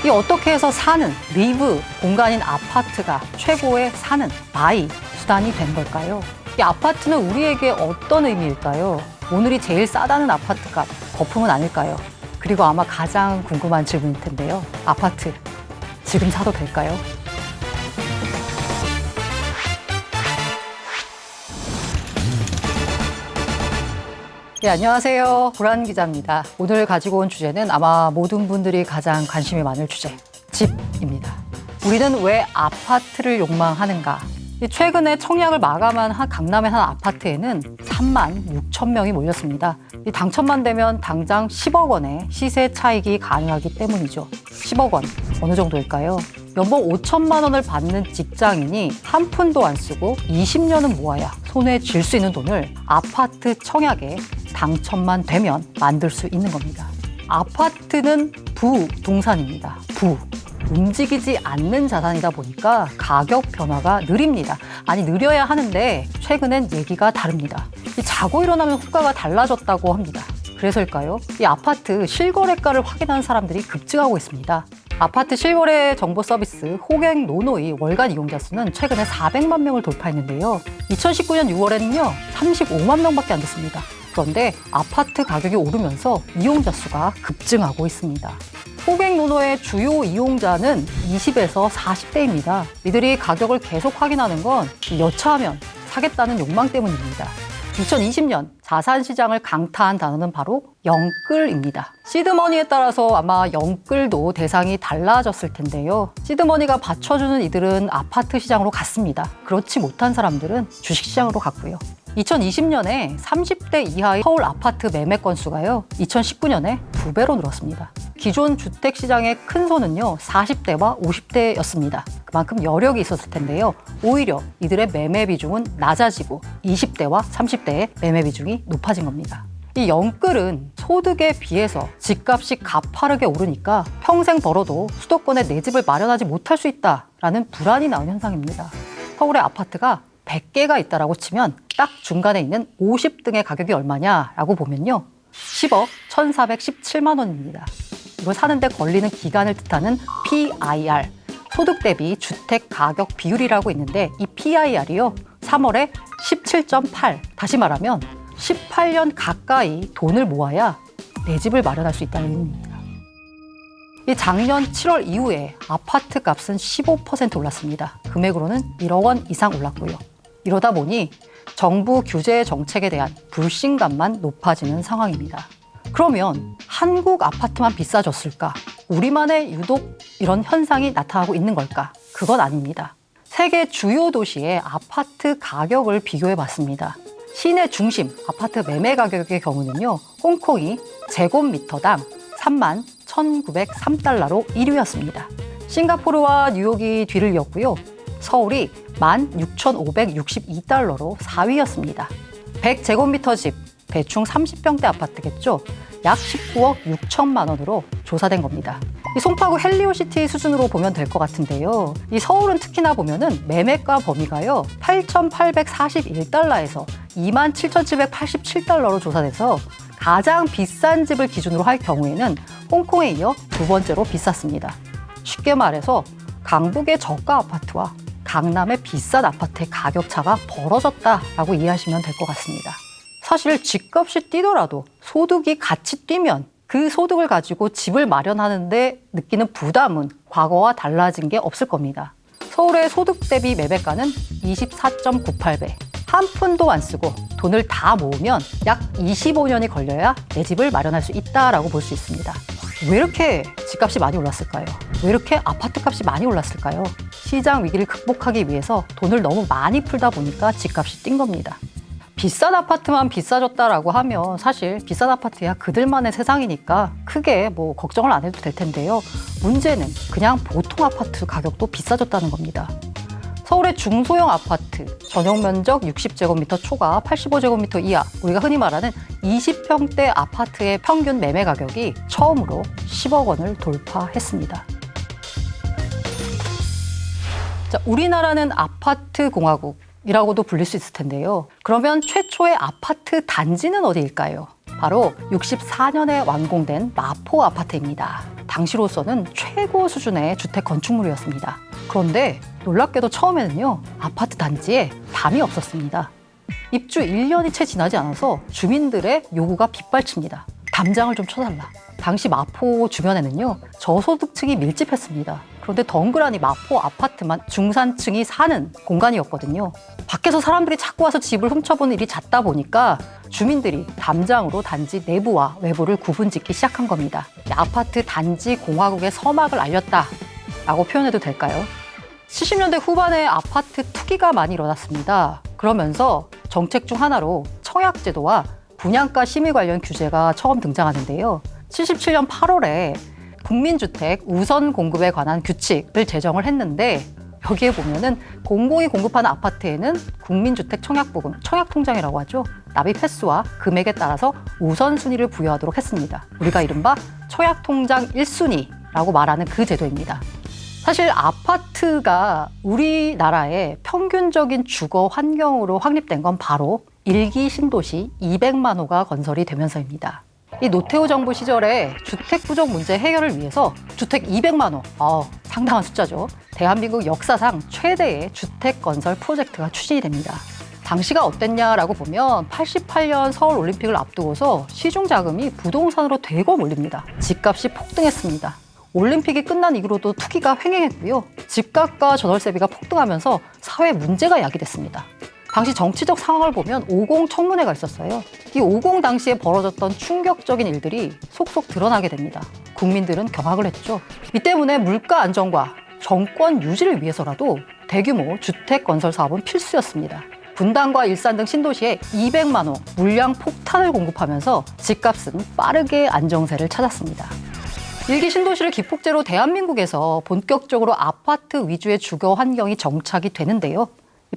이 어떻게 해서 사는, 리브, 공간인 아파트가 최고의 사는, 바이 수단이 된 걸까요? 이 아파트는 우리에게 어떤 의미일까요? 오늘이 제일 싸다는 아파트값, 거품은 아닐까요? 그리고 아마 가장 궁금한 질문일 텐데요. 아파트, 지금 사도 될까요? 네, 안녕하세요. 보란 기자입니다. 오늘 가지고 온 주제는 아마 모든 분들이 가장 관심이 많을 주제, 집입니다. 우리는 왜 아파트를 욕망하는가? 최근에 청약을 마감한 강남의 한 아파트에는 3만 6천 명이 몰렸습니다. 당첨만 되면 당장 10억 원의 시세 차익이 가능하기 때문이죠. 10억 원, 어느 정도일까요? 연봉 5천만 원을 받는 직장인이 한 푼도 안 쓰고 20년은 모아야 손에 쥘 수 있는 돈을 아파트 청약에 당첨만 되면 만들 수 있는 겁니다. 아파트는 부동산입니다. 움직이지 않는 자산이다 보니까 가격 변화가 느립니다. 아니, 느려야 하는데 최근엔 얘기가 다릅니다. 자고 일어나면 호가가 달라졌다고 합니다. 그래서일까요? 이 아파트 실거래가를 확인하는 사람들이 급증하고 있습니다. 아파트 실거래 정보 서비스 호갱노노의 월간 이용자 수는 최근에 400만 명을 돌파했는데요. 2019년 6월에는요, 35만 명밖에 안 됐습니다. 그런데 아파트 가격이 오르면서 이용자 수가 급증하고 있습니다. 호갱노노의 주요 이용자는 20에서 40대입니다. 이들이 가격을 계속 확인하는 건 여차하면 사겠다는 욕망 때문입니다. 2020년 자산시장을 강타한 단어는 바로 영끌입니다. 시드머니에 따라서 아마 영끌도 대상이 달라졌을 텐데요. 시드머니가 받쳐주는 이들은 아파트 시장으로 갔습니다. 그렇지 못한 사람들은 주식시장으로 갔고요. 2020년에 30대 이하의 서울 아파트 매매 건수가요, 2019년에 2배로 늘었습니다. 기존 주택시장의 큰 손은요, 40대와 50대였습니다. 그만큼 여력이 있었을 텐데요. 오히려 이들의 매매 비중은 낮아지고 20대와 30대의 매매 비중이 높아진 겁니다. 이 영끌은 소득에 비해서 집값이 가파르게 오르니까 평생 벌어도 수도권에 내 집을 마련하지 못할 수 있다라는 불안이 나온 현상입니다. 서울의 아파트가 100개가 있다라고 치면 딱 중간에 있는 50등의 가격이 얼마냐라고 보면요, 10억 1,417만 원입니다. 이걸 사는데 걸리는 기간을 뜻하는 PIR, 소득 대비 주택 가격 비율이라고 있는데, 이 PIR이요, 3월에 17.8, 다시 말하면 18년 가까이 돈을 모아야 내 집을 마련할 수 있다는 의미입니다. 이 작년 7월 이후에 아파트 값은 15% 올랐습니다. 금액으로는 1억 원 이상 올랐고요. 이러다 보니 정부 규제 정책에 대한 불신감만 높아지는 상황입니다. 그러면 한국 아파트만 비싸졌을까? 우리만의 유독 이런 현상이 나타나고 있는 걸까? 그건 아닙니다. 세계 주요 도시의 아파트 가격을 비교해 봤습니다. 시내 중심 아파트 매매 가격의 경우는요, 홍콩이 제곱미터당 3만 1,903달러로 1위였습니다. 싱가포르와 뉴욕이 뒤를 이었고요. 서울이 16,562달러로 4위였습니다. 100제곱미터 집, 대충 30평대 아파트겠죠? 약 19억 6천만 원으로 조사된 겁니다. 이 송파구 헬리오시티 수준으로 보면 될 것 같은데요. 이 서울은 특히나 보면은 매매가 범위가요, 8,841달러에서 27,787달러로 조사돼서 가장 비싼 집을 기준으로 할 경우에는 홍콩에 이어 두 번째로 비쌌습니다. 쉽게 말해서 강북의 저가 아파트와 강남의 비싼 아파트의 가격 차가 벌어졌다라고 이해하시면 될 것 같습니다. 사실 집값이 뛰더라도 소득이 같이 뛰면 그 소득을 가지고 집을 마련하는데 느끼는 부담은 과거와 달라진 게 없을 겁니다. 서울의 소득 대비 매매가는 24.98배. 한 푼도 안 쓰고 돈을 다 모으면 약 25년이 걸려야 내 집을 마련할 수 있다라고 볼 수 있습니다. 왜 이렇게 집값이 많이 올랐을까요? 왜 이렇게 아파트 값이 많이 올랐을까요? 시장 위기를 극복하기 위해서 돈을 너무 많이 풀다 보니까 집값이 뛴 겁니다. 비싼 아파트만 비싸졌다라고 하면 사실 비싼 아파트야 그들만의 세상이니까 크게 걱정을 안 해도 될 텐데요. 문제는 그냥 보통 아파트 가격도 비싸졌다는 겁니다. 서울의 중소형 아파트, 전용 면적 60제곱미터 초과 85제곱미터 이하, 우리가 흔히 말하는 20평대 아파트의 평균 매매 가격이 처음으로 10억 원을 돌파했습니다. 자, 우리나라는 아파트 공화국이라고도 불릴 수 있을 텐데요. 그러면 최초의 아파트 단지는 어디일까요? 바로 64년에 완공된 마포 아파트입니다. 당시로서는 최고 수준의 주택 건축물이었습니다. 그런데 놀랍게도 처음에는요, 아파트 단지에 담이 없었습니다. 입주 1년이 채 지나지 않아서 주민들의 요구가 빗발칩니다. 담장을 좀 쳐달라. 당시 마포 주변에는요, 저소득층이 밀집했습니다. 그런데 덩그러니 마포 아파트만 중산층이 사는 공간이었거든요. 밖에서 사람들이 자꾸 와서 집을 훔쳐보는 일이 잦다 보니까 주민들이 담장으로 단지 내부와 외부를 구분짓기 시작한 겁니다. 아파트 단지 공화국의 서막을 알렸다라고 표현해도 될까요? 70년대 후반에 아파트 투기가 많이 일어났습니다. 그러면서 정책 중 하나로 청약제도와 분양가 심의 관련 규제가 처음 등장하는데요. 77년 8월에 국민주택 우선 공급에 관한 규칙을 제정을 했는데, 여기에 보면은 공공이 공급하는 아파트에는 국민주택 청약보금, 청약통장이라고 하죠. 납입 횟수와 금액에 따라서 우선순위를 부여하도록 했습니다. 우리가 이른바 청약통장 1순위라고 말하는 그 제도입니다. 사실 아파트가 우리나라의 평균적인 주거 환경으로 확립된 건 바로 1기 신도시 200만 호가 건설이 되면서입니다. 이 노태우 정부 시절에 주택 부족 문제 해결을 위해서 주택 200만 호, 상당한 숫자죠. 대한민국 역사상 최대의 주택 건설 프로젝트가 추진이 됩니다. 당시가 어땠냐라고 보면 88년 서울 올림픽을 앞두고서 시중 자금이 부동산으로 대거 몰립니다. 집값이 폭등했습니다. 올림픽이 끝난 이후로도 투기가 횡행했고요. 집값과 전월세비가 폭등하면서 사회 문제가 야기됐습니다. 당시 정치적 상황을 보면 50 청문회가 있었어요. 이 50 당시에 벌어졌던 충격적인 일들이 속속 드러나게 됩니다. 국민들은 경악을 했죠. 이 때문에 물가 안정과 정권 유지를 위해서라도 대규모 주택 건설 사업은 필수였습니다. 분당과 일산 등 신도시에 200만 호 물량 폭탄을 공급하면서 집값은 빠르게 안정세를 찾았습니다. 일기 신도시를 기폭제로 대한민국에서 본격적으로 아파트 위주의 주거 환경이 정착이 되는데요.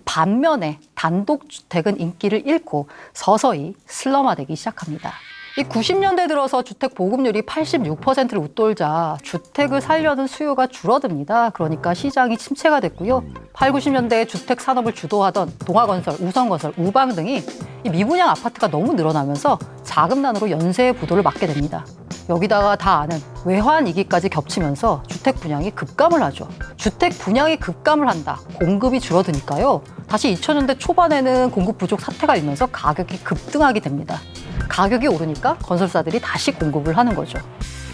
반면에 단독주택은 인기를 잃고 서서히 슬럼화되기 시작합니다. 이 90년대 들어서 주택 보급률이 86%를 웃돌자 주택을 살려는 수요가 줄어듭니다. 그러니까 시장이 침체가 됐고요. 8, 90년대에 주택 산업을 주도하던 동아건설, 우성건설, 우방 등이 이 미분양 아파트가 너무 늘어나면서 자금난으로 연쇄 부도를 맞게 됩니다. 여기다가 다 아는 외환위기까지 겹치면서 주택 분양이 급감을 하죠. 주택 분양이 급감을 한다. 공급이 줄어드니까요. 다시 2000년대 초반에는 공급 부족 사태가 일면서 가격이 급등하게 됩니다. 가격이 오르니까 건설사들이 다시 공급을 하는 거죠.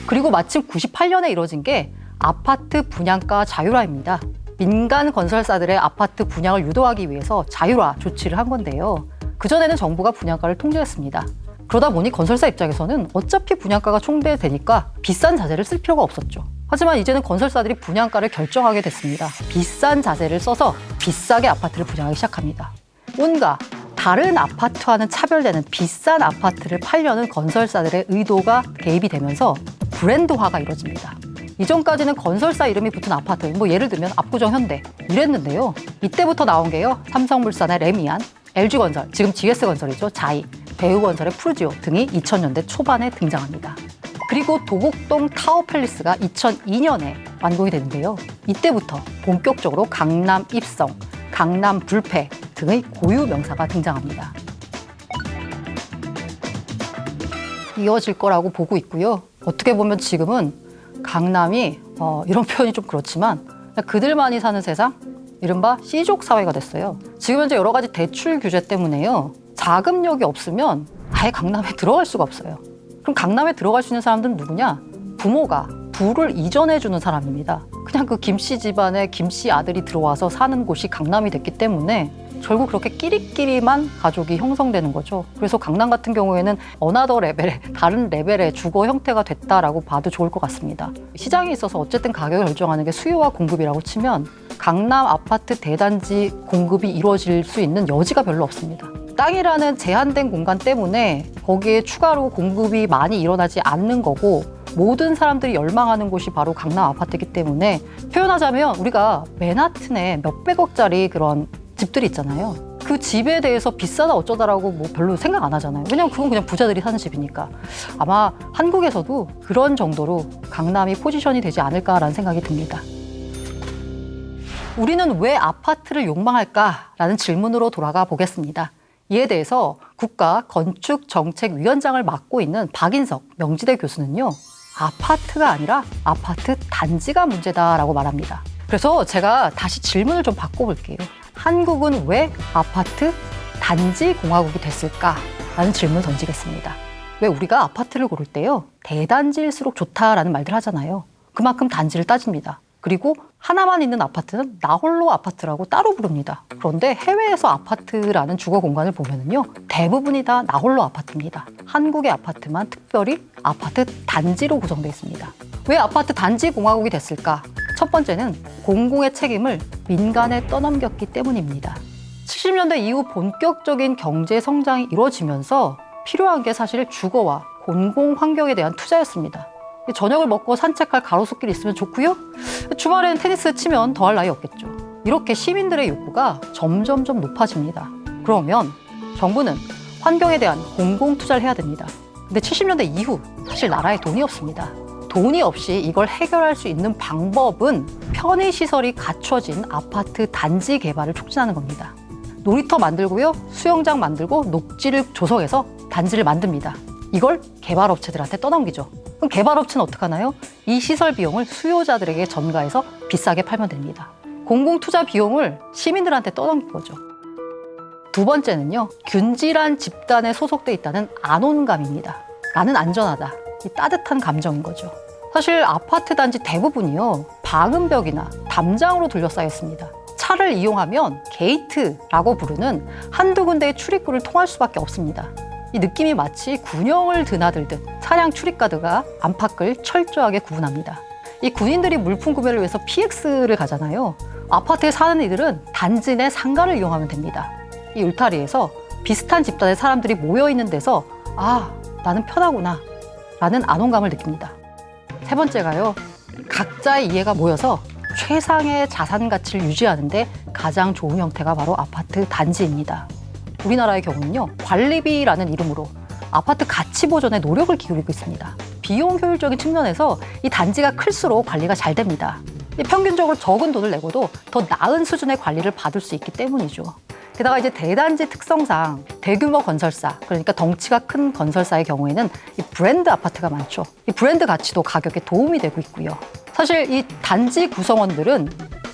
그리고 마침 98년에 이뤄진 게 아파트 분양가 자율화입니다. 민간 건설사들의 아파트 분양을 유도하기 위해서 자율화 조치를 한 건데요. 그전에는 정부가 분양가를 통제했습니다. 그러다 보니 건설사 입장에서는 어차피 분양가가 총대되니까 비싼 자재를 쓸 필요가 없었죠. 하지만 이제는 건설사들이 분양가를 결정하게 됐습니다. 비싼 자재를 써서 비싸게 아파트를 분양하기 시작합니다. 뭔가 다른 아파트와는 차별되는 비싼 아파트를 팔려는 건설사들의 의도가 개입이 되면서 브랜드화가 이루어집니다. 이전까지는 건설사 이름이 붙은 아파트, 예를 들면 압구정 현대 이랬는데요. 이때부터 나온 게요. 삼성물산의 레미안, LG건설, 지금 GS건설이죠. 자이, 대우건설의 푸르지오 등이 2000년대 초반에 등장합니다. 그리고 도곡동 타워팰리스가 2002년에 완공이 되는데요. 이때부터 본격적으로 강남 입성, 강남 불패 등의 고유 명사가 등장합니다. 이어질 거라고 보고 있고요. 어떻게 보면 지금은 강남이 이런 표현이 좀 그렇지만 그들만이 사는 세상? 이른바 C족 사회가 됐어요. 지금 현재 여러 가지 대출 규제 때문에요. 자금력이 없으면 아예 강남에 들어갈 수가 없어요. 그럼 강남에 들어갈 수 있는 사람들은 누구냐? 부모가 부를 이전해주는 사람입니다. 그냥 그 김씨 집안에 김씨 아들이 들어와서 사는 곳이 강남이 됐기 때문에 결국 그렇게 끼리끼리만 가족이 형성되는 거죠. 그래서 강남 같은 경우에는 어나더 레벨의 다른 레벨의 주거 형태가 됐다라고 봐도 좋을 것 같습니다. 시장에 있어서 어쨌든 가격을 결정하는 게 수요와 공급이라고 치면 강남 아파트 대단지 공급이 이루어질 수 있는 여지가 별로 없습니다. 땅이라는 제한된 공간 때문에 거기에 추가로 공급이 많이 일어나지 않는 거고 모든 사람들이 열망하는 곳이 바로 강남 아파트이기 때문에 표현하자면 우리가 맨하튼에 몇백억짜리 그런 집들이 있잖아요. 그 집에 대해서 비싸다 어쩌다라고 별로 생각 안 하잖아요. 왜냐면 그건 그냥 부자들이 사는 집이니까. 아마 한국에서도 그런 정도로 강남이 포지션이 되지 않을까라는 생각이 듭니다. 우리는 왜 아파트를 욕망할까라는 질문으로 돌아가 보겠습니다. 이에 대해서 국가건축정책위원장을 맡고 있는 박인석 명지대 교수는요. 아파트가 아니라 아파트 단지가 문제다라고 말합니다. 그래서 제가 다시 질문을 좀 바꿔볼게요. 한국은 왜 아파트 단지 공화국이 됐을까라는 질문을 던지겠습니다. 왜 우리가 아파트를 고를 때요, 대단지일수록 좋다라는 말들 하잖아요. 그만큼 단지를 따집니다. 그리고 하나만 있는 아파트는 나홀로 아파트라고 따로 부릅니다. 그런데 해외에서 아파트라는 주거 공간을 보면은요, 대부분이 다 나홀로 아파트입니다. 한국의 아파트만 특별히 아파트 단지로 구성되어 있습니다. 왜 아파트 단지 공화국이 됐을까? 첫 번째는 공공의 책임을 민간에 떠넘겼기 때문입니다. 70년대 이후 본격적인 경제 성장이 이루어지면서 필요한 게 사실 주거와 공공 환경에 대한 투자였습니다. 저녁을 먹고 산책할 가로수길이 있으면 좋고요. 주말엔 테니스 치면 더할 나위 없겠죠. 이렇게 시민들의 욕구가 점점점 높아집니다. 그러면 정부는 환경에 대한 공공 투자를 해야 됩니다. 근데 70년대 이후 사실 나라에 돈이 없습니다. 돈이 없이 이걸 해결할 수 있는 방법은 편의시설이 갖춰진 아파트 단지 개발을 촉진하는 겁니다. 놀이터 만들고요, 수영장 만들고 녹지를 조성해서 단지를 만듭니다. 이걸 개발업체들한테 떠넘기죠. 그럼 개발업체는 어떻게 하나요? 이 시설 비용을 수요자들에게 전가해서 비싸게 팔면 됩니다. 공공투자 비용을 시민들한테 떠넘긴 거죠. 두 번째는요, 균질한 집단에 소속돼 있다는 안온감입니다. 나는 안전하다. 이 따뜻한 감정인 거죠. 사실 아파트 단지 대부분이요, 방음벽이나 담장으로 둘러싸여 있습니다. 차를 이용하면 게이트라고 부르는 한두 군데의 출입구를 통할 수밖에 없습니다. 이 느낌이 마치 군용을 드나들듯 차량 출입가드가 안팎을 철저하게 구분합니다. 이 군인들이 물품 구매를 위해서 PX를 가잖아요. 아파트에 사는 이들은 단지 내 상가를 이용하면 됩니다. 이 울타리에서 비슷한 집단의 사람들이 모여있는 데서 아, 나는 편하구나 라는 안온감을 느낍니다. 세 번째가요, 각자의 이해가 모여서 최상의 자산 가치를 유지하는 데 가장 좋은 형태가 바로 아파트 단지입니다. 우리나라의 경우는요, 관리비라는 이름으로 아파트 가치 보존에 노력을 기울이고 있습니다. 비용 효율적인 측면에서 이 단지가 클수록 관리가 잘 됩니다. 평균적으로 적은 돈을 내고도 더 나은 수준의 관리를 받을 수 있기 때문이죠. 게다가 이제 대단지 특성상 대규모 건설사, 그러니까 덩치가 큰 건설사의 경우에는 이 브랜드 아파트가 많죠. 이 브랜드 가치도 가격에 도움이 되고 있고요. 사실 이 단지 구성원들은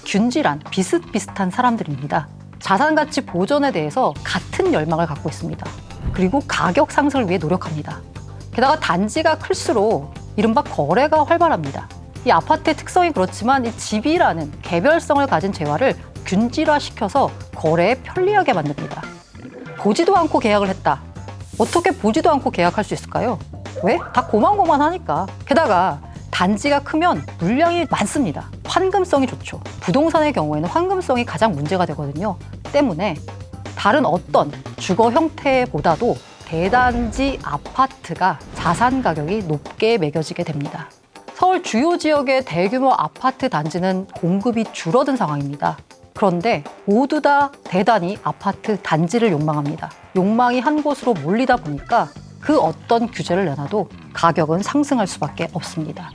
균질한 비슷비슷한 사람들입니다. 자산 가치 보존에 대해서 같은 열망을 갖고 있습니다. 그리고 가격 상승을 위해 노력합니다. 게다가 단지가 클수록 이른바 거래가 활발합니다. 이 아파트의 특성이 그렇지만 이 집이라는 개별성을 가진 재화를 균질화시켜서 거래에 편리하게 만듭니다. 보지도 않고 계약을 했다. 어떻게 보지도 않고 계약할 수 있을까요? 왜? 다 고만고만하니까. 게다가 단지가 크면 물량이 많습니다. 환금성이 좋죠. 부동산의 경우에는 환금성이 가장 문제가 되거든요. 때문에 다른 어떤 주거 형태보다도 대단지 아파트가 자산 가격이 높게 매겨지게 됩니다. 서울 주요 지역의 대규모 아파트 단지는 공급이 줄어든 상황입니다. 그런데 모두 다 대단히 아파트 단지를 욕망합니다. 욕망이 한 곳으로 몰리다 보니까 그 어떤 규제를 내놔도 가격은 상승할 수밖에 없습니다.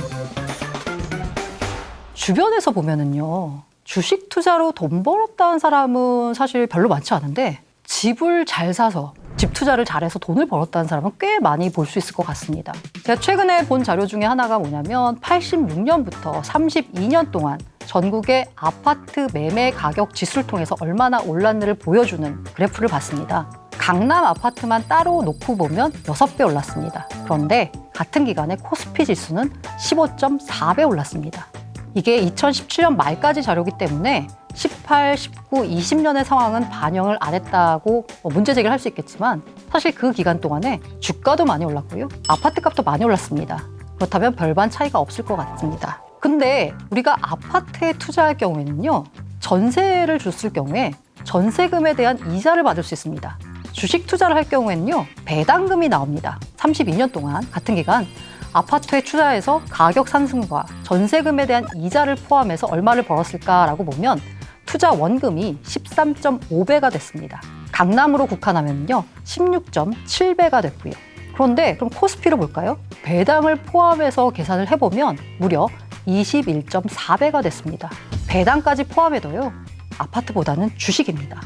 주변에서 보면은요, 주식 투자로 돈 벌었다는 사람은 사실 별로 많지 않은데 집을 잘 사서 집 투자를 잘해서 돈을 벌었다는 사람은 꽤 많이 볼 수 있을 것 같습니다. 제가 최근에 본 자료 중에 하나가 뭐냐면 86년부터 32년 동안 전국의 아파트 매매 가격 지수를 통해서 얼마나 올랐는지를 보여주는 그래프를 봤습니다. 강남 아파트만 따로 놓고 보면 6배 올랐습니다. 그런데 같은 기간에 코스피 지수는 15.4배 올랐습니다. 이게 2017년 말까지 자료이기 때문에 18, 19, 20년의 상황은 반영을 안 했다고 문제 제기를 할 수 있겠지만 사실 그 기간 동안에 주가도 많이 올랐고요. 아파트 값도 많이 올랐습니다. 그렇다면 별반 차이가 없을 것 같습니다. 근데 우리가 아파트에 투자할 경우에는요, 전세를 줬을 경우에 전세금에 대한 이자를 받을 수 있습니다. 주식 투자를 할 경우에는요, 배당금이 나옵니다. 32년 동안 같은 기간 아파트에 투자해서 가격 상승과 전세금에 대한 이자를 포함해서 얼마를 벌었을까라고 보면 투자 원금이 13.5배가 됐습니다. 강남으로 국한하면요 16.7배가 됐고요. 그런데 그럼 코스피를 볼까요? 배당을 포함해서 계산을 해보면 무려 21.4배가 됐습니다. 배당까지 포함해도요, 아파트보다는 주식입니다.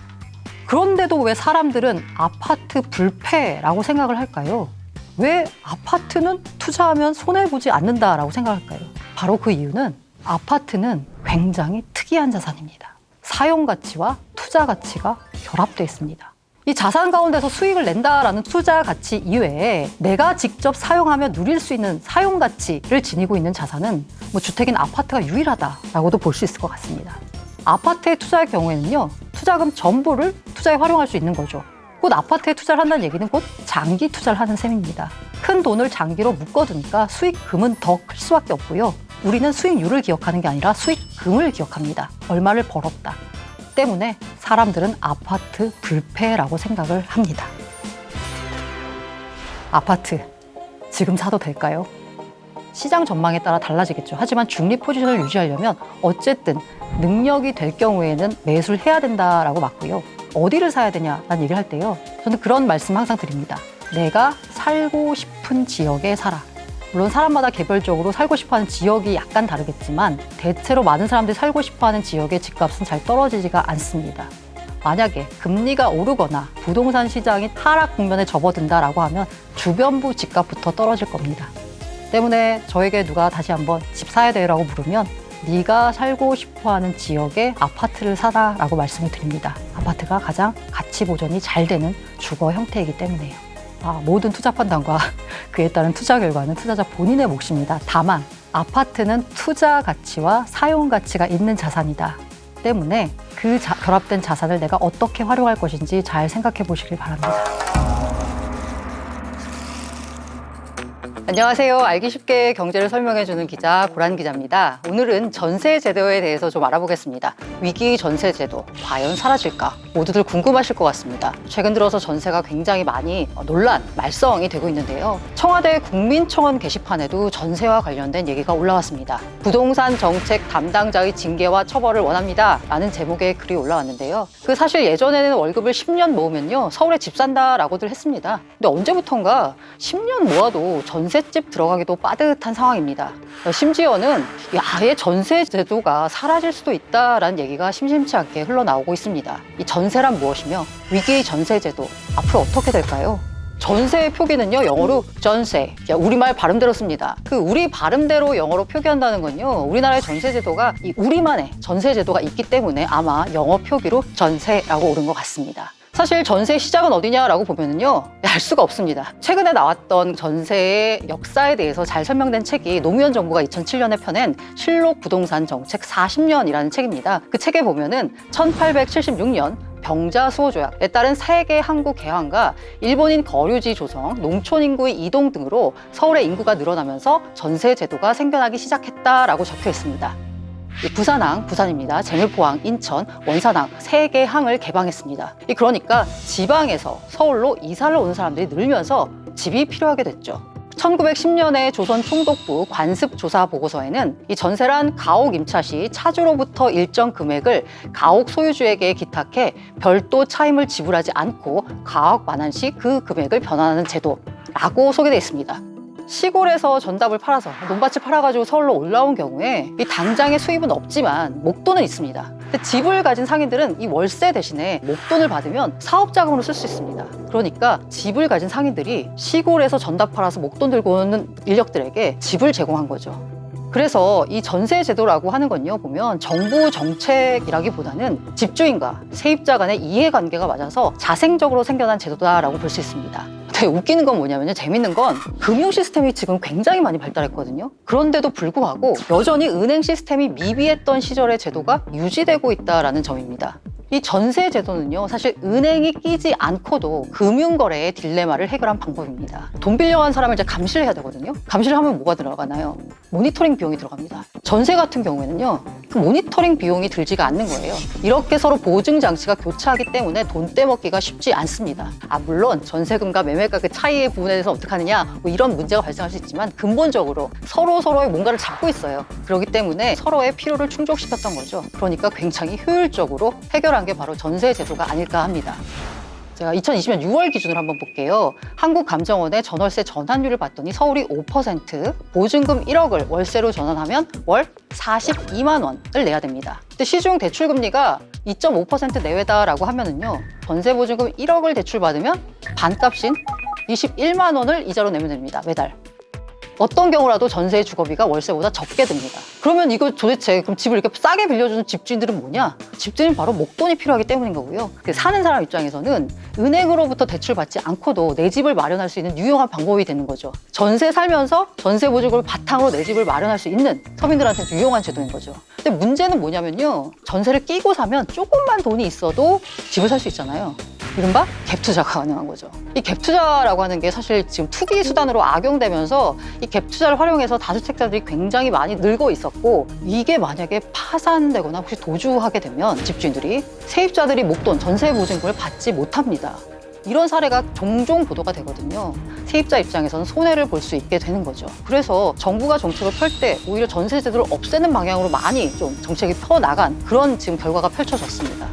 그런데도 왜 사람들은 아파트 불패라고 생각을 할까요? 왜 아파트는 투자하면 손해보지 않는다라고 생각할까요? 바로 그 이유는 아파트는 굉장히 특이한 자산입니다. 사용 가치와 투자 가치가 결합되어 있습니다. 이 자산 가운데서 수익을 낸다라는 투자 가치 이외에 내가 직접 사용하며 누릴 수 있는 사용 가치를 지니고 있는 자산은 주택인 아파트가 유일하다라고도 볼 수 있을 것 같습니다. 아파트에 투자할 경우에는요, 투자금 전부를 투자에 활용할 수 있는 거죠. 곧 아파트에 투자를 한다는 얘기는 곧 장기 투자를 하는 셈입니다. 큰 돈을 장기로 묶어두니까 수익금은 더 클 수밖에 없고요. 우리는 수익률을 기억하는 게 아니라 수익금을 기억합니다. 얼마를 벌었다. 때문에 사람들은 아파트 불패라고 생각을 합니다. 아파트, 지금 사도 될까요? 시장 전망에 따라 달라지겠죠. 하지만 중립 포지션을 유지하려면 어쨌든 능력이 될 경우에는 매수를 해야 된다라고 맞고요. 어디를 사야 되냐라는 얘기를 할 때요, 저는 그런 말씀 항상 드립니다. 내가 살고 싶은 지역에 살아. 물론 사람마다 개별적으로 살고 싶어하는 지역이 약간 다르겠지만 대체로 많은 사람들이 살고 싶어하는 지역의 집값은 잘 떨어지지가 않습니다. 만약에 금리가 오르거나 부동산 시장이 하락 국면에 접어든다라고 하면 주변부 집값부터 떨어질 겁니다. 때문에 저에게 누가 다시 한번 집 사야 돼라고 물으면 네가 살고 싶어하는 지역에 아파트를 사라라고 말씀을 드립니다. 아파트가 가장 가치 보존이 잘 되는 주거 형태이기 때문에요. 모든 투자 판단과 그에 따른 투자 결과는 투자자 본인의 몫입니다. 다만 아파트는 투자 가치와 사용 가치가 있는 자산이다. 때문에 그 결합된 자산을 내가 어떻게 활용할 것인지 잘 생각해 보시길 바랍니다. 안녕하세요. 알기 쉽게 경제를 설명해주는 기자 고란 기자입니다. 오늘은 전세 제도에 대해서 좀 알아보겠습니다. 위기 전세 제도 과연 사라질까? 모두들 궁금하실 것 같습니다. 최근 들어서 전세가 굉장히 많이 논란, 말썽이 되고 있는데요. 청와대 국민청원 게시판에도 전세와 관련된 얘기가 올라왔습니다. 부동산 정책 담당자의 징계와 처벌을 원합니다. 라는 제목의 글이 올라왔는데요. 사실 예전에는 월급을 10년 모으면요, 서울에 집 산다라고들 했습니다. 근데 언제부턴가 10년 모아도 전셋집 들어가기도 빠듯한 상황입니다. 심지어는 아예 전세 제도가 사라질 수도 있다라는 얘기가 심심치 않게 흘러나오고 있습니다. 이 전세란 무엇이며 위기 전세 제도 앞으로 어떻게 될까요? 전세의 표기는요, 영어로 전세, 우리말 발음대로 씁니다. 우리 발음대로 영어로 표기한다는 건요, 우리나라의 전세 제도가 이 우리만의 전세 제도가 있기 때문에 아마 영어 표기로 전세라고 옳은 것 같습니다. 사실 전세 시작은 어디냐라고 보면은요, 알 수가 없습니다. 최근에 나왔던 전세의 역사에 대해서 잘 설명된 책이 노무현 정부가 2007년에 펴낸 실록 부동산 정책 40년이라는 책입니다. 그 책에 보면은 1876년 병자수호조약에 따른 세계 항구 개항과 일본인 거류지 조성, 농촌 인구의 이동 등으로 서울의 인구가 늘어나면서 전세 제도가 생겨나기 시작했다라고 적혀 있습니다. 부산항, 부산입니다. 재물포항, 인천, 원산항 3개 항을 개방했습니다. 그러니까 지방에서 서울로 이사를 오는 사람들이 늘면서 집이 필요하게 됐죠. 1910년에 조선 총독부 관습조사 보고서에는 이 전세란 가옥 임차 시 차주로부터 일정 금액을 가옥 소유주에게 기탁해 별도 차임을 지불하지 않고 가옥 만환 시 그 금액을 변환하는 제도라고 소개되어 있습니다. 시골에서 전답을 팔아서 논밭을 팔아가지고 서울로 올라온 경우에 이 당장의 수입은 없지만 목돈은 있습니다. 근데 집을 가진 상인들은 이 월세 대신에 목돈을 받으면 사업 자금으로 쓸 수 있습니다. 그러니까 집을 가진 상인들이 시골에서 전답 팔아서 목돈 들고 오는 인력들에게 집을 제공한 거죠. 그래서 이 전세 제도라고 하는 건요, 보면 정부 정책이라기보다는 집주인과 세입자 간의 이해관계가 맞아서 자생적으로 생겨난 제도다라고 볼 수 있습니다. 근데 웃기는 건 뭐냐면요, 재밌는 건 금융 시스템이 지금 굉장히 많이 발달했거든요. 그런데도 불구하고 여전히 은행 시스템이 미비했던 시절의 제도가 유지되고 있다는 점입니다. 이 전세 제도는요, 사실 은행이 끼지 않고도 금융거래의 딜레마를 해결한 방법입니다. 돈 빌려간 사람을 이제 감시를 해야 되거든요. 감시를 하면 뭐가 들어가나요? 모니터링 비용이 들어갑니다. 전세 같은 경우에는요, 그 모니터링 비용이 들지가 않는 거예요. 이렇게 서로 보증 장치가 교차하기 때문에 돈 떼먹기가 쉽지 않습니다. 물론 전세금과 매매가 그 차이의 부분에 대해서 어떻게 하느냐, 이런 문제가 발생할 수 있지만 근본적으로 서로의 뭔가를 찾고 있어요. 그렇기 때문에 서로의 필요를 충족시켰던 거죠. 그러니까 굉장히 효율적으로 해결한 게 바로 전세 제도가 아닐까 합니다. 제가 2020년 6월 기준으로 한번 볼게요. 한국감정원의 전월세 전환율을 봤더니 서울이 5%, 보증금 1억을 월세로 전환하면 월 42만 원을 내야 됩니다. 근데 시중 대출금리가 2.5% 내외다라고 하면은요, 전세 보증금 1억을 대출받으면 반값인 21만 원을 이자로 내면 됩니다. 매달. 어떤 경우라도 전세의 주거비가 월세보다 적게 듭니다. 그러면 이거 도대체 그럼 집을 이렇게 싸게 빌려주는 집주인들은 뭐냐? 집주인은 바로 목돈이 필요하기 때문인 거고요. 사는 사람 입장에서는 은행으로부터 대출받지 않고도 내 집을 마련할 수 있는 유용한 방법이 되는 거죠. 전세 살면서 전세 보증금을 바탕으로 내 집을 마련할 수 있는 서민들한테 유용한 제도인 거죠. 근데 문제는 뭐냐면요. 전세를 끼고 사면 조금만 돈이 있어도 집을 살 수 있잖아요. 이른바 갭투자가 가능한 거죠. 이 갭투자라고 하는 게 사실 지금 투기 수단으로 악용되면서 이 갭투자를 활용해서 다주택자들이 굉장히 많이 늘고 있었고, 이게 만약에 파산되거나 혹시 도주하게 되면 집주인들이 세입자들이 목돈 전세 보증금을 받지 못합니다. 이런 사례가 종종 보도가 되거든요. 세입자 입장에서는 손해를 볼 수 있게 되는 거죠. 그래서 정부가 정책을 펼 때 오히려 전세 제도를 없애는 방향으로 많이 좀 정책이 펴나간 그런 지금 결과가 펼쳐졌습니다.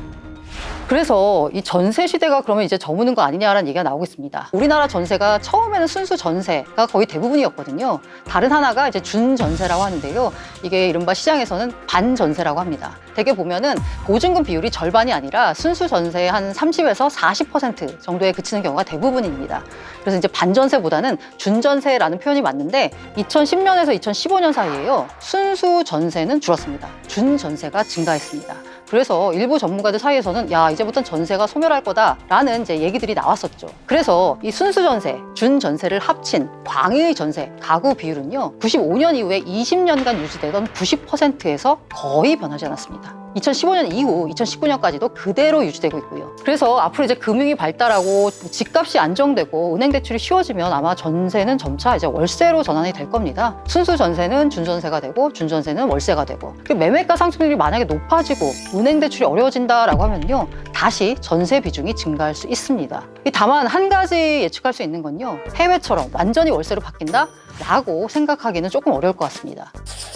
그래서 이 전세 시대가 그러면 이제 저무는 거 아니냐라는 얘기가 나오고 있습니다. 우리나라 전세가 처음에는 순수 전세가 거의 대부분이었거든요. 다른 하나가 이제 준전세라고 하는데요. 이게 이른바 시장에서는 반전세라고 합니다. 대개 보면은 보증금 비율이 절반이 아니라 순수 전세의 한 30에서 40% 정도에 그치는 경우가 대부분입니다. 그래서 이제 반전세보다는 준전세라는 표현이 맞는데 2010년에서 2015년 사이에요. 순수 전세는 줄었습니다. 준전세가 증가했습니다. 그래서 일부 전문가들 사이에서는 야, 이제부터는 전세가 소멸할 거다라는 이제 얘기들이 나왔었죠. 그래서 이 순수 전세, 준 전세를 합친 광의 전세 가구 비율은요, 95년 이후에 20년간 유지되던 90%에서 거의 변하지 않았습니다. 2015년 이후 2019년까지도 그대로 유지되고 있고요. 그래서 앞으로 이제 금융이 발달하고 집값이 안정되고 은행 대출이 쉬워지면 아마 전세는 점차 이제 월세로 전환이 될 겁니다. 순수 전세는 준전세가 되고 준전세는 월세가 되고, 매매가 상승률이 만약에 높아지고 은행 대출이 어려워진다라고 하면요, 다시 전세 비중이 증가할 수 있습니다. 다만 한 가지 예측할 수 있는 건요, 해외처럼 완전히 월세로 바뀐다라고 생각하기는 조금 어려울 것 같습니다.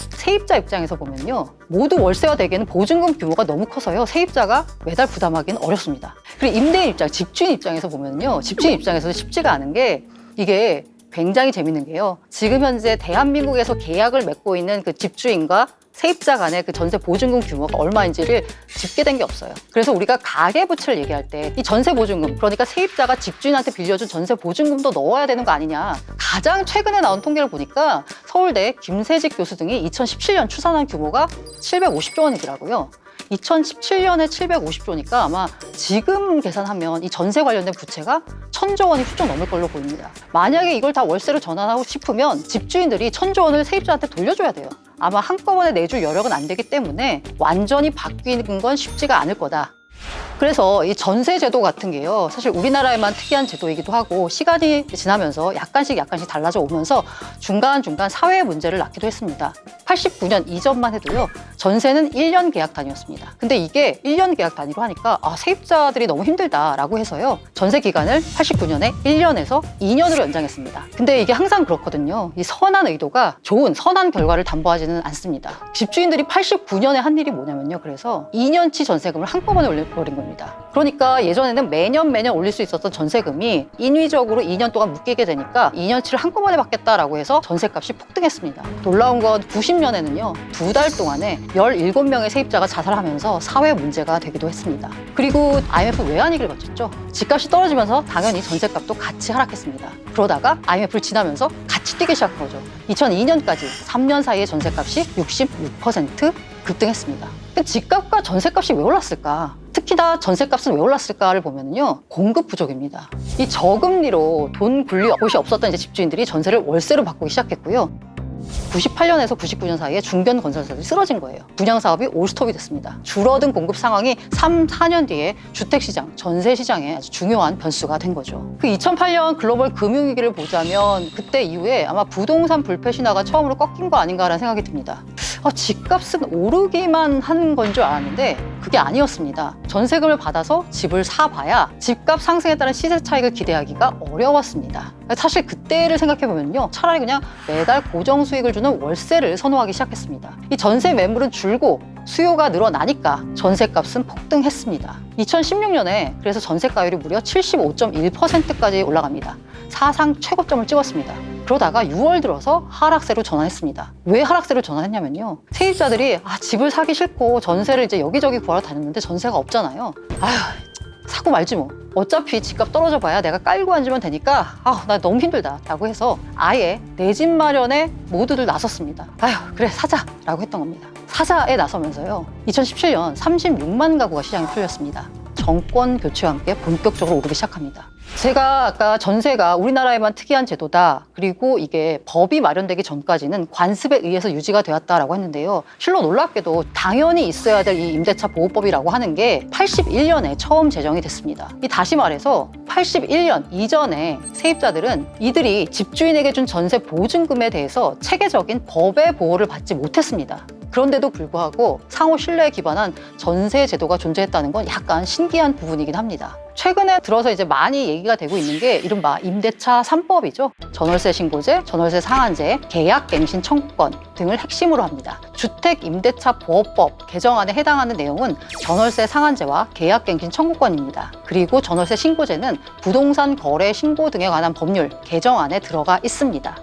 세입자 입장에서 보면요, 모두 월세가 되기에는 보증금 규모가 너무 커서요, 세입자가 매달 부담하기는 어렵습니다. 그리고 임대인 입장, 집주인 입장에서 보면요, 집주인 입장에서도 쉽지가 않은 게, 이게 굉장히 재밌는 게요, 지금 현재 대한민국에서 계약을 맺고 있는 그 집주인과 세입자 간의 그 전세 보증금 규모가 얼마인지를 집계된 게 없어요. 그래서 우리가 가계부채를 얘기할 때 이 전세 보증금, 그러니까 세입자가 집주인한테 빌려준 전세 보증금도 넣어야 되는 거 아니냐. 가장 최근에 나온 통계를 보니까 서울대 김세직 교수 등이 2017년 추산한 규모가 750조 원이더라고요. 2017년에 750조니까 아마 지금 계산하면 이 전세 관련된 부채가 1000조 원이 훌쩍 넘을 걸로 보입니다. 만약에 이걸 다 월세로 전환하고 싶으면 집주인들이 1000조 원을 세입자한테 돌려줘야 돼요. 아마 한꺼번에 내줄 여력은 안 되기 때문에 완전히 바뀌는 건 쉽지가 않을 거다. 그래서 이 전세 제도 같은 게요, 사실 우리나라에만 특이한 제도이기도 하고, 시간이 지나면서 약간씩 달라져 오면서 중간중간 사회 문제를 낳기도 했습니다. 89년 이전만 해도요, 전세는 1년 계약 단위였습니다. 근데 이게 1년 계약 단위로 하니까 세입자들이 너무 힘들다라고 해서요, 전세 기간을 89년에 1년에서 2년으로 연장했습니다. 근데 이게 항상 그렇거든요. 이 선한 의도가 좋은 선한 결과를 담보하지는 않습니다. 집주인들이 89년에 한 일이 뭐냐면요, 그래서 2년치 전세금을 한꺼번에 올려버린 겁니다. 그러니까 예전에는 매년 올릴 수 있었던 전세금이 인위적으로 2년 동안 묶이게 되니까 2년치를 한꺼번에 받겠다라고 해서 전세값이 폭등했습니다. 놀라운 건 90년에는요, 2달 동안에 17명의 세입자가 자살하면서 사회 문제가 되기도 했습니다. 그리고 IMF 외환위기를 거쳤죠. 집값이 떨어지면서 당연히 전세값도 같이 하락했습니다. 그러다가 IMF를 지나면서 같이 뛰기 시작한 거죠. 2002년까지 3년 사이에 전세값이 66% 급등했습니다. 집값과 전세값이 왜 올랐을까? 특히나 전세값은 왜 올랐을까를 보면요, 공급 부족입니다. 이 저금리로 돈 굴릴 곳이 없었던 이제 집주인들이 전세를 월세로 바꾸기 시작했고요. 98년에서 99년 사이에 중견 건설사들이 쓰러진 거예요. 분양 사업이 올스톱이 됐습니다. 줄어든 공급 상황이 3, 4년 뒤에 주택시장, 전세시장에 아주 중요한 변수가 된 거죠. 그 2008년 글로벌 금융위기를 보자면 그때 이후에 아마 부동산 불패 신화가 처음으로 꺾인 거 아닌가라는 생각이 듭니다. 집값은 오르기만 한 건 줄 알았는데 그게 아니었습니다. 전세금을 받아서 집을 사봐야 집값 상승에 따른 시세 차익을 기대하기가 어려웠습니다. 사실 그때를 생각해보면요, 차라리 그냥 매달 고정 수익을 주는 월세를 선호하기 시작했습니다. 이 전세 매물은 줄고 수요가 늘어나니까 전세값은 폭등했습니다. 2016년에 그래서 전세가율이 무려 75.1%까지 올라갑니다. 사상 최고점을 찍었습니다. 그러다가 6월 들어서 하락세로 전환했습니다. 왜 하락세로 전환했냐면요, 세입자들이 집을 사기 싫고 전세를 이제 여기저기 구하러 다녔는데 전세가 없잖아요. 사고 말지 뭐. 어차피 집값 떨어져 봐야 내가 깔고 앉으면 되니까 나 너무 힘들다 라고 해서 아예 내 집 마련에 모두들 나섰습니다. 아휴 그래 사자 라고 했던 겁니다. 사자에 나서면서요 2017년 36만 가구가 시장에 풀렸습니다. 정권 교체와 함께 본격적으로 오르기 시작합니다. 제가 아까 전세가 우리나라에만 특이한 제도다. 그리고 이게 법이 마련되기 전까지는 관습에 의해서 유지가 되었다라고 했는데요. 실로 놀랍게도 당연히 있어야 될 이 임대차 보호법이라고 하는 게 81년에 처음 제정이 됐습니다. 다시 말해서 81년 이전에 세입자들은 이들이 집주인에게 준 전세 보증금에 대해서 체계적인 법의 보호를 받지 못했습니다. 그런데도 불구하고 상호 신뢰에 기반한 전세 제도가 존재했다는 건 약간 신기한 부분이긴 합니다. 최근에 들어서 이제 많이 얘기가 되고 있는 게 이른바 임대차 3법이죠. 전월세 신고제, 전월세 상한제, 계약갱신 청구권 등을 핵심으로 합니다. 주택임대차보호법 개정안에 해당하는 내용은 전월세 상한제와 계약갱신 청구권입니다. 그리고 전월세 신고제는 부동산 거래 신고 등에 관한 법률 개정안에 들어가 있습니다.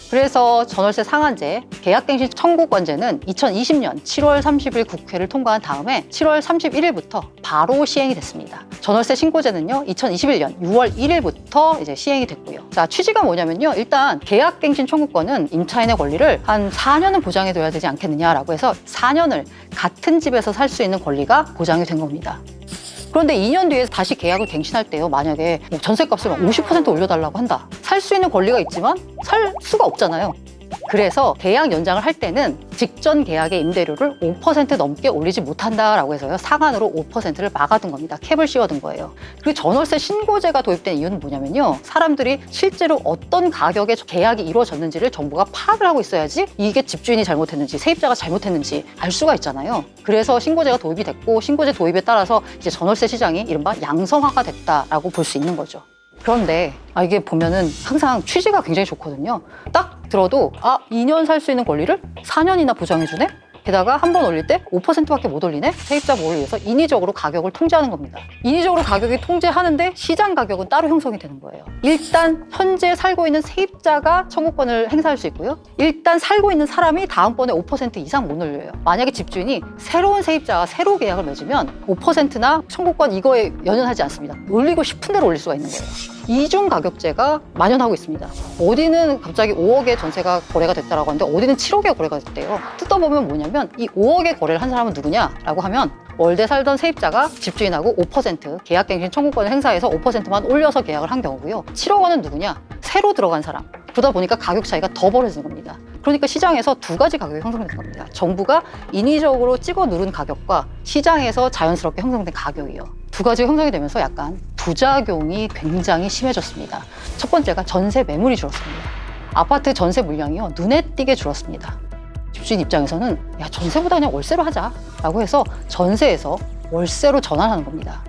그래서 전월세 상한제, 계약갱신 청구권제는 2020년 7월 30일 국회를 통과한 다음에 7월 31일부터 바로 시행이 됐습니다. 전월세 신고제는요, 2021년 6월 1일부터 이제 시행이 됐고요. 자, 취지가 뭐냐면요. 일단 계약갱신 청구권은 임차인의 권리를 한 4년은 보장해둬야 되지 않겠느냐라고 해서 4년을 같은 집에서 살 수 있는 권리가 보장이 된 겁니다. 그런데 2년 뒤에 다시 계약을 갱신할 때요. 만약에 전셋값을 50% 올려달라고 한다. 살 수 있는 권리가 있지만 살 수가 없잖아요. 그래서 계약 연장을 할 때는 직전 계약의 임대료를 5% 넘게 올리지 못한다라고 해서요. 상한으로 5%를 막아둔 겁니다. 캡을 씌워둔 거예요. 그리고 전월세 신고제가 도입된 이유는 뭐냐면요. 사람들이 실제로 어떤 가격에 계약이 이루어졌는지를 정부가 파악을 하고 있어야지 이게 집주인이 잘못했는지 세입자가 잘못했는지 알 수가 있잖아요. 그래서 신고제가 도입이 됐고 신고제 도입에 따라서 이제 전월세 시장이 이른바 양성화가 됐다라고 볼 수 있는 거죠. 그런데 이게 보면은 항상 취지가 굉장히 좋거든요. 딱 들어도 2년 살 수 있는 권리를 4년이나 보장해주네? 게다가 한 번 올릴 때 5%밖에 못 올리네? 세입자 보호를 위해서 인위적으로 가격을 통제하는 겁니다. 인위적으로 가격이 통제하는데 시장 가격은 따로 형성이 되는 거예요. 일단 현재 살고 있는 세입자가 청구권을 행사할 수 있고요. 일단 살고 있는 사람이 다음번에 5% 이상 못 올려요. 만약에 집주인이 새로운 세입자와 새로 계약을 맺으면 5%나 청구권 이거에 연연하지 않습니다. 올리고 싶은 대로 올릴 수가 있는 거예요. 이중 가격제가 만연하고 있습니다. 어디는 갑자기 5억의 전세가 거래가 됐다라고 하는데 어디는 7억의 거래가 됐대요. 뜯어보면 뭐냐면 이 5억의 거래를 한 사람은 누구냐라고 하면 월대 살던 세입자가 집주인하고 5% 계약갱신 청구권을 행사해서 5%만 올려서 계약을 한 경우고요. 7억 원은 누구냐? 새로 들어간 사람. 그러다 보니까 가격 차이가 더 벌어지는 겁니다. 그러니까 시장에서 두 가지 가격이 형성되는 겁니다. 정부가 인위적으로 찍어 누른 가격과 시장에서 자연스럽게 형성된 가격이요. 두 가지가 형성이 되면서 약간 부작용이 굉장히 심해졌습니다. 첫 번째가 전세 매물이 줄었습니다. 아파트 전세 물량이요. 눈에 띄게 줄었습니다. 집주인 입장에서는 전세보다 그냥 월세로 하자라고 해서 전세에서 월세로 전환하는 겁니다.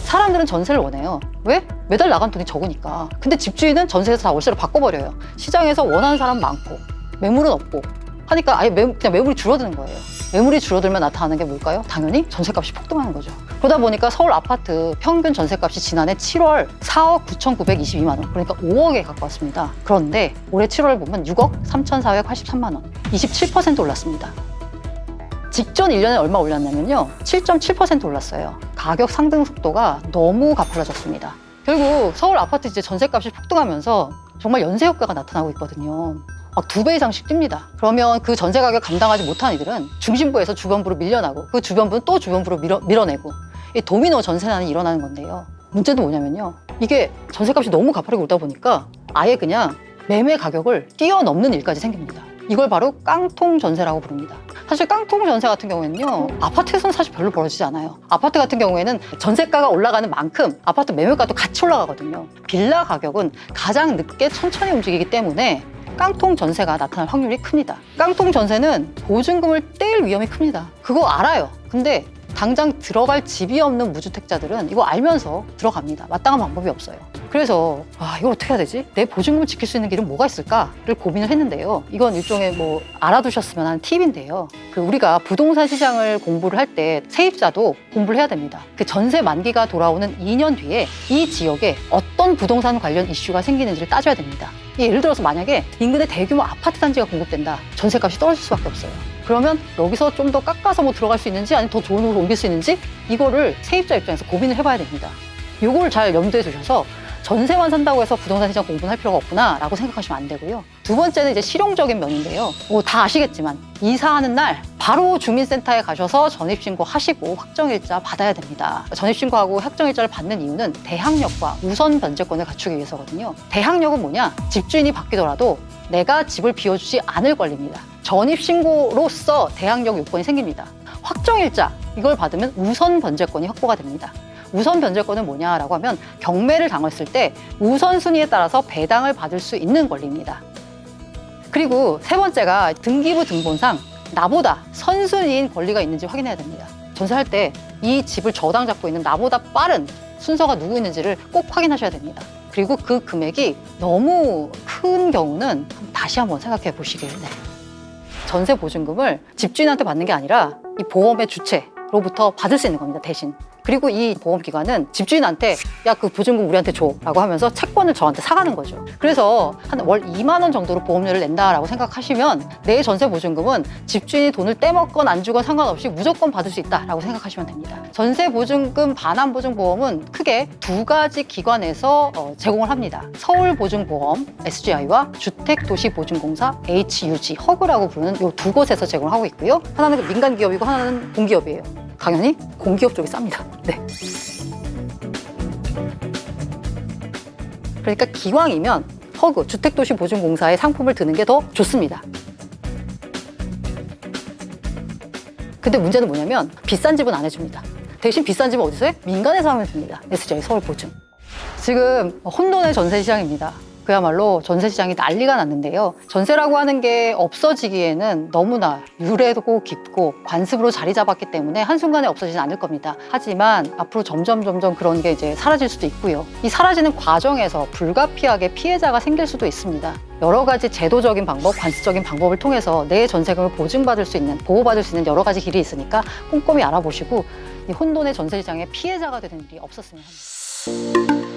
사람들은 전세를 원해요. 왜? 매달 나간 돈이 적으니까. 근데 집주인은 전세에서 다 월세로 바꿔버려요. 시장에서 원하는 사람 많고 매물은 없고 하니까 아예 그냥 매물이 줄어드는 거예요. 매물이 줄어들면 나타나는 게 뭘까요? 당연히 전세값이 폭등하는 거죠. 그러다 보니까 서울 아파트 평균 전세값이 지난해 7월 4억 9,922만 원, 그러니까 5억에 가까웠습니다. 그런데 올해 7월 보면 6억 3,483만 원, 27% 올랐습니다. 직전 1년에 얼마 올랐냐면요. 7.7% 올랐어요. 가격 상승 속도가 너무 가팔라졌습니다. 결국 서울 아파트 이제 전세값이 폭등하면서 정말 연쇄 효과가 나타나고 있거든요. 막 2배 이상씩 뜁니다. 그러면 그 전세 가격 감당하지 못한 이들은 중심부에서 주변부로 밀려나고 그 주변부는 또 주변부로 밀어내고 이 도미노 전세난이 일어나는 건데요. 문제는 뭐냐면요. 이게 전세값이 너무 가파르게 오르다 보니까 아예 그냥 매매 가격을 뛰어넘는 일까지 생깁니다. 이걸 바로 깡통 전세라고 부릅니다. 사실 깡통 전세 같은 경우에는요. 아파트에서는 사실 별로 벌어지지 않아요. 아파트 같은 경우에는 전세가가 올라가는 만큼 아파트 매매가도 같이 올라가거든요. 빌라 가격은 가장 늦게 천천히 움직이기 때문에 깡통 전세가 나타날 확률이 큽니다. 깡통 전세는 보증금을 떼일 위험이 큽니다. 그거 알아요. 근데 당장 들어갈 집이 없는 무주택자들은 이거 알면서 들어갑니다. 마땅한 방법이 없어요. 그래서 이걸 어떻게 해야 되지? 내 보증금을 지킬 수 있는 길은 뭐가 있을까를 고민을 했는데요. 이건 일종의 알아두셨으면 하는 팁인데요. 우리가 부동산 시장을 공부를 할 때 세입자도 공부를 해야 됩니다. 그 전세 만기가 돌아오는 2년 뒤에 이 지역에 어떤 부동산 관련 이슈가 생기는지를 따져야 됩니다. 예를 들어서 만약에 인근에 대규모 아파트 단지가 공급된다. 전세값이 떨어질 수밖에 없어요. 그러면 여기서 좀 더 깎아서 들어갈 수 있는지 아니면 더 좋은 곳으로 옮길 수 있는지 이거를 세입자 입장에서 고민을 해봐야 됩니다. 요걸 잘 염두에 두셔서 전세만 산다고 해서 부동산 시장 공부는 할 필요가 없구나 라고 생각하시면 안 되고요. 두 번째는 이제 실용적인 면인데요. 뭐 다 아시겠지만 이사하는 날 바로 주민센터에 가셔서 전입신고 하시고 확정일자 받아야 됩니다. 전입신고하고 확정일자를 받는 이유는 대항력과 우선 변제권을 갖추기 위해서거든요. 대항력은 뭐냐? 집주인이 바뀌더라도 내가 집을 비워주지 않을 권리입니다. 전입신고로서 대항력 요건이 생깁니다. 확정일자 이걸 받으면 우선 변제권이 확보가 됩니다. 우선 변제권은 뭐냐라고 하면 경매를 당했을 때 우선순위에 따라서 배당을 받을 수 있는 권리입니다. 그리고 세 번째가 등기부 등본상 나보다 선순위인 권리가 있는지 확인해야 됩니다. 전세할 때 이 집을 저당 잡고 있는 나보다 빠른 순서가 누구 있는지를 꼭 확인하셔야 됩니다. 그리고 그 금액이 너무 큰 경우는 다시 한번 생각해 보시길. 네. 전세 보증금을 집주인한테 받는 게 아니라 이 보험의 주체로부터 받을 수 있는 겁니다, 대신. 그리고 이 보험기관은 집주인한테 야, 그 보증금 우리한테 줘 라고 하면서 채권을 저한테 사가는 거죠. 그래서 한 월 2만 원 정도로 보험료를 낸다라고 생각하시면 내 전세 보증금은 집주인이 돈을 떼먹건 안 주건 상관없이 무조건 받을 수 있다라고 생각하시면 됩니다. 전세 보증금 반환보증보험은 크게 두 가지 기관에서 제공을 합니다. 서울보증보험 SGI와 주택도시보증공사 HUG 허그라고 부르는 이 두 곳에서 제공을 하고 있고요. 하나는 민간기업이고 하나는 공기업이에요. 당연히 공기업 쪽이 쌉니다. 네. 그러니까 기왕이면 허그, 주택도시보증공사의 상품을 드는 게 더 좋습니다. 근데 문제는 뭐냐면 비싼 집은 안 해줍니다. 대신 비싼 집은 어디서 해? 민간에서 하면 됩니다. SGI 서울보증. 지금 혼돈의 전세시장입니다. 그야말로 전세시장이 난리가 났는데요. 전세라고 하는 게 없어지기에는 너무나 유래고 깊고 관습으로 자리 잡았기 때문에 한순간에 없어지진 않을 겁니다. 하지만 앞으로 점점 그런 게 이제 사라질 수도 있고요. 이 사라지는 과정에서 불가피하게 피해자가 생길 수도 있습니다. 여러 가지 제도적인 방법, 관습적인 방법을 통해서 내 전세금을 보증받을 수 있는, 보호받을 수 있는 여러 가지 길이 있으니까 꼼꼼히 알아보시고 이 혼돈의 전세시장의 피해자가 되는 일이 없었으면 합니다.